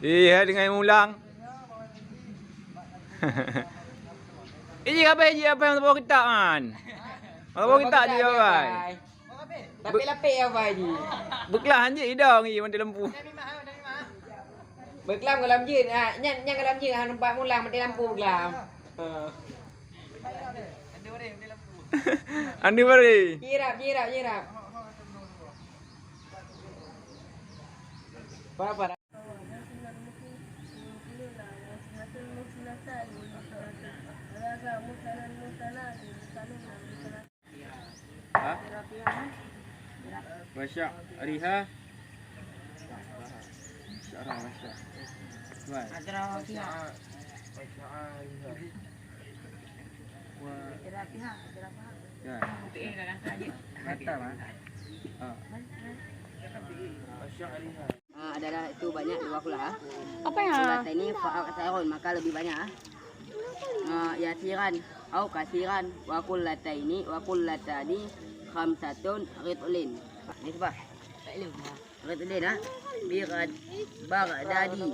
Iya, dengan ulang. Ini apa yang bawa kita kan? Bawa kita je apa? Lapik-lapik apa je? Beklah je hidang ni mati lampu. Berkelam ke dalam jin. Nyan ke dalam jin nampak mulang mati lampu berkelam. Andi bari. Nyirap. Apa? Masya Ariha. Masya. Baik. Ya. Mata mah. Adalah itu banyak dua kulah. Apa ya? Kulah ini fa'al maka lebih banyak. Yasiran au kasiran wa kullataini wa kullatani khamsatun ritulin. Ini apa? Ritulin Baghdadi.